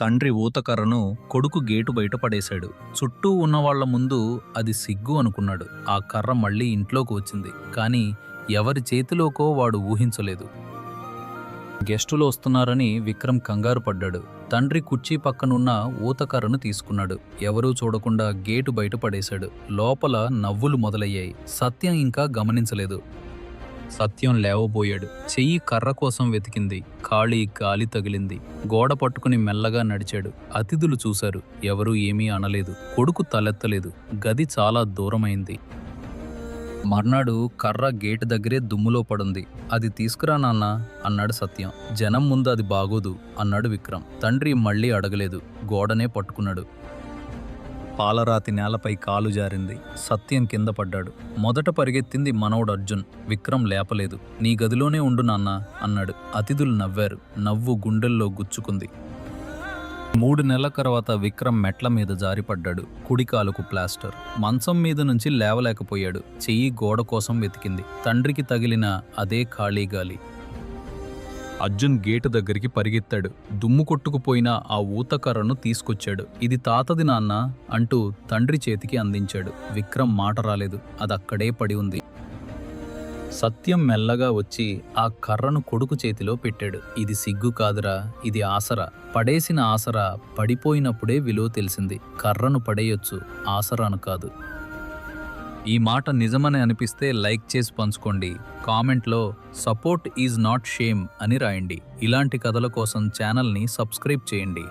తండ్రి ఊతకర్రను కొడుకు గేటు బయట పడేశాడు. చుట్టూ ఉన్నవాళ్ల ముందు అది సిగ్గు అనుకున్నాడు. ఆ కర్ర మళ్ళీ ఇంట్లోకి వచ్చింది. కాని ఎవరి చేతిలోకో వాడు ఊహించలేదు. గెస్టులు వస్తున్నారని విక్రమ్ కంగారు పడ్డాడు. తండ్రి కుర్చీ పక్కనున్న ఊతకర్రను తీసుకున్నాడు. ఎవరూ చూడకుండా గేటు బయట పడేశాడు. లోపల నవ్వులు మొదలయ్యాయి. సత్యం ఇంకా గమనించలేదు. సత్యం లేవబోయాడు. చెయ్యి కర్ర కోసం వెతికింది. ఖాళీ గాలి తగిలింది. గోడ పట్టుకుని మెల్లగా నడిచాడు. అతిథులు చూశారు. ఎవరూ ఏమీ అనలేదు. కొడుకు తలెత్తలేదు. గది చాలా దూరమైంది. మర్నాడు కర్ర గేటు దగ్గరే దుమ్ములో పడుంది. అది తీసుకురా నాన్నా అన్నాడు సత్యం. జనం ముందు అది బాగోదు అన్నాడు విక్రమ్. తండ్రి మళ్ళీ అడగలేదు. గోడనే పట్టుకున్నాడు. పాలరాతి నేలపై కాలు జారింది. సత్యం కింద పడ్డాడు. మొదట పరిగెత్తింది మనవడు అర్జున్. విక్రమ్ లేపలేదు. నీ గదిలోనే ఉండు నాన్నా అన్నాడు. అతిథులు నవ్వారు. నవ్వు గుండెల్లో గుచ్చుకుంది. 3 నెలల తర్వాత విక్రమ్ మెట్ల మీద జారిపడ్డాడు. కుడికాలుకు ప్లాస్టర్. మంచం మీద నుంచి లేవలేకపోయాడు. చెయ్యి గోడ కోసం వెతికింది. తండ్రికి తగిలిన అదే ఖాళీ గాలి. అర్జున్ గేటు దగ్గరికి పరిగెత్తాడు. దుమ్ము కొట్టుకుపోయిన ఆ ఊతకర్రను తీసుకొచ్చాడు. ఇది తాతది నాన్న అంటూ తండ్రి చేతికి అందించాడు. విక్రమ్ మాట రాలేదు. అదక్కడే పడి ఉంది. సత్యం మెల్లగా వచ్చి ఆ కర్రను కొడుకు చేతిలో పెట్టాడు. ఇది సిగ్గు కాదురా, ఇది ఆసరా. పడేసిన ఆసరా పడిపోయినప్పుడే విలువ తెలిసింది. కర్రను పడేయొచ్చు, ఆసరాను కాదు. ఈ మాట నిజమని అనిపిస్తే లైక్ చేసి పంచుకోండి. కామెంట్లో సపోర్ట్ ఈజ్ నాట్ షేమ్ అని రాయండి. ఇలాంటి కథల కోసం ఛానల్ని సబ్స్క్రైబ్ చేయండి.